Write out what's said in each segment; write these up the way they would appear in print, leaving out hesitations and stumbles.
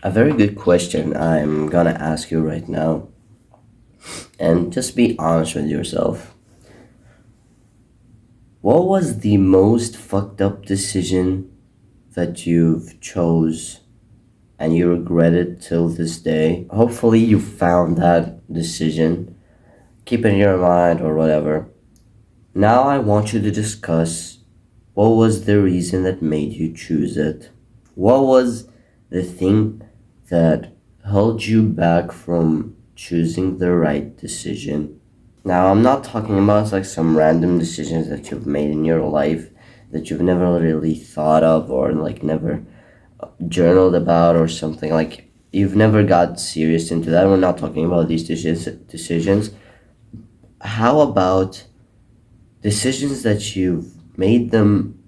A very good question I'm gonna ask you right now. And just be honest with yourself. What was the most fucked up decision that you've chose and you regret it till this day? Hopefully you found that decision. Keep it in your mind or whatever. Now I want you to discuss what was the reason that made you choose it? What was the thing that held you back from choosing the right decision? Now, I'm not talking about like some random decisions that you've made in your life that you've never really thought of or like never journaled about or something. Like you've never got serious into that. We're not talking about these decisions. How about decisions that you've made them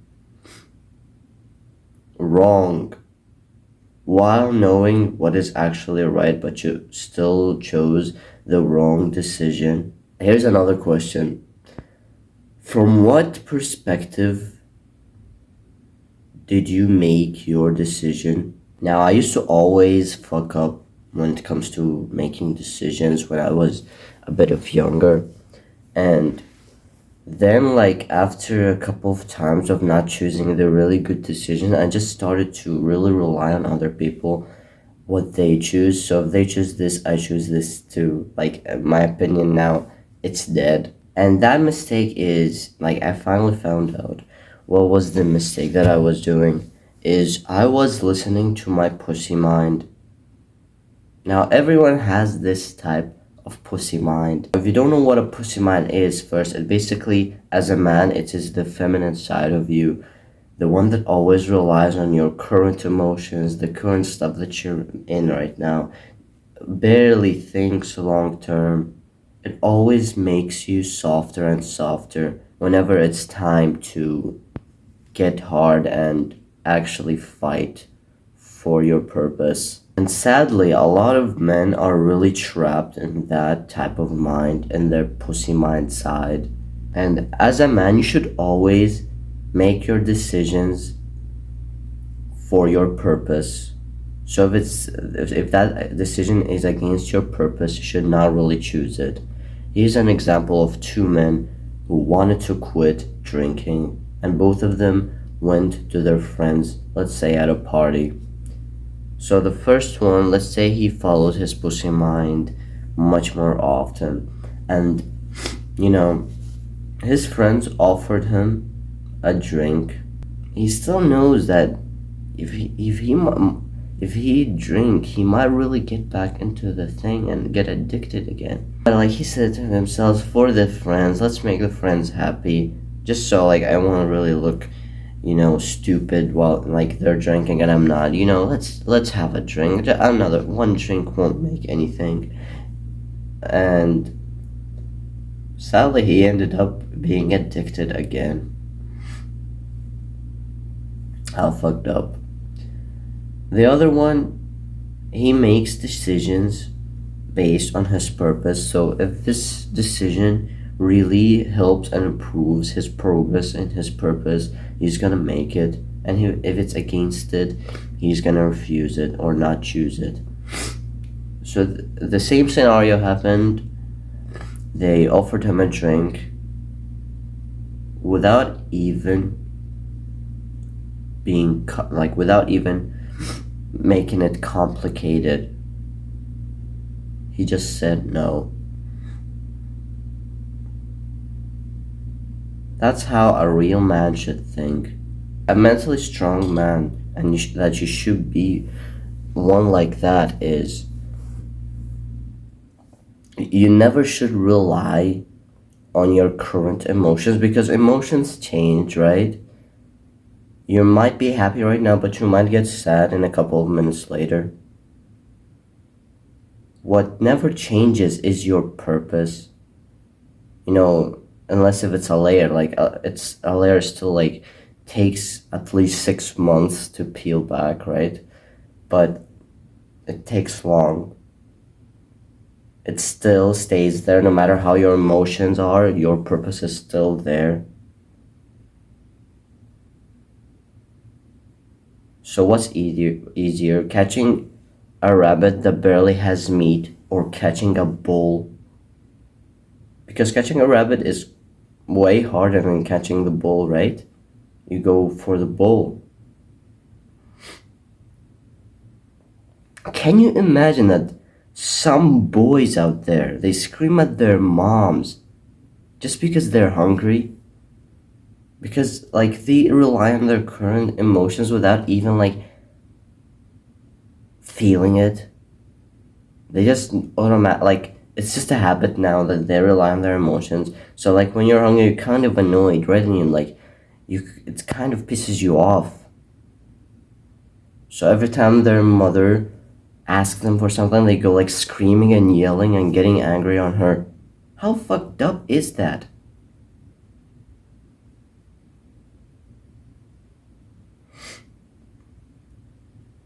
wrong while knowing what is actually right, but you still chose the wrong decision? Here's another question. From what perspective did you make your decision? Now, I used to always fuck up when it comes to making decisions when I was a bit of younger. And then, like, after a couple of times of not choosing the really good decision, I just started to really rely on other people, what they choose. So if they choose this, I choose this too. Like, in my opinion now, it's dead. And that mistake is, like, I finally found out what was the mistake that I was doing is I was listening to my pussy mind. Now, everyone has this type of pussy mind. If you don't know what a pussy mind is, first, it basically, as a man, it is the feminine side of you, the one that always relies on your current emotions, the current stuff that you're in right now, barely thinks long term. It always makes you softer and softer whenever it's time to get hard and actually fight for your purpose. And sadly, a lot of men are really trapped in that type of mind, in their pussy mind side. And as a man, you should always make your decisions for your purpose. So if that decision is against your purpose, you should not really choose it. Here's an example of two men who wanted to quit drinking, and both of them went to their friends, let's say at a party. So the first one, let's say he followed his pussy mind much more often, and you know, his friends offered him a drink. He still knows that if he drink, he might really get back into the thing and get addicted again. But like he said to himself, for the friends, let's make the friends happy. Just so like I won't really look, stupid while like they're drinking and I'm not. Let's have a drink. Another one drink won't make anything. And sadly, he ended up being addicted again. How fucked up. The other one, he makes decisions based on his purpose. So if this decision really helps and improves his progress and his purpose, he's gonna make it. And if it's against it, he's gonna refuse it or not choose it. So the same scenario happened. They offered him a drink without even without even making it complicated. He just said no. That's how a real man should think. A mentally strong man, and that you should be one like that, is you never should rely on your current emotions because emotions change, right? You might be happy right now, but you might get sad in a couple of minutes later. What never changes is your purpose. Unless if it's a layer, like it's a layer still like takes at least 6 months to peel back, right? But it takes long. It still stays there no matter how your emotions are, your purpose is still there. So what's easier catching a rabbit that barely has meat or catching a bull? Because catching a rabbit is way harder than catching the bull, right? You go for the bull. Can you imagine that some boys out there, they scream at their moms just because they're hungry? Because like they rely on their current emotions without even like feeling it. They just automatic like it's just a habit now that they rely on their emotions. So like when you're hungry, you're kind of annoyed, right? And you like you it kind of pisses you off. So every time their mother asks them for something, they go like screaming and yelling and getting angry on her. How fucked up is that?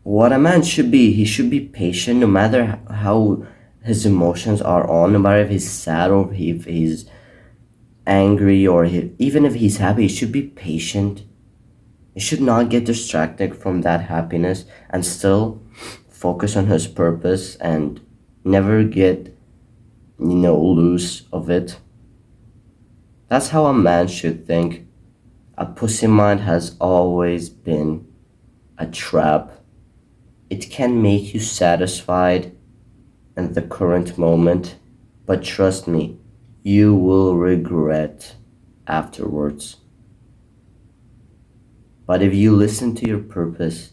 What a man should be, he should be patient no matter how his emotions are on, no matter if he's sad or if he's angry or even if he's happy, he should be patient. He should not get distracted from that happiness and still focus on his purpose and never get, loose of it. That's how a man should think. A pussy mind has always been a trap. It can make you satisfied in the current moment, but trust me, you will regret afterwards. But if you listen to your purpose,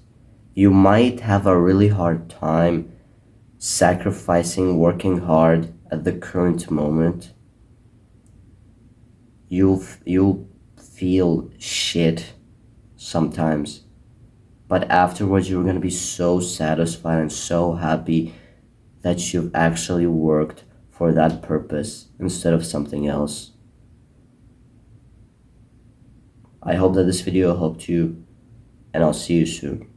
you might have a really hard time sacrificing working hard at the current moment. You'll feel shit sometimes, but afterwards you're gonna be so satisfied and so happy that you've actually worked for that purpose instead of something else. I hope that this video helped you, and I'll see you soon.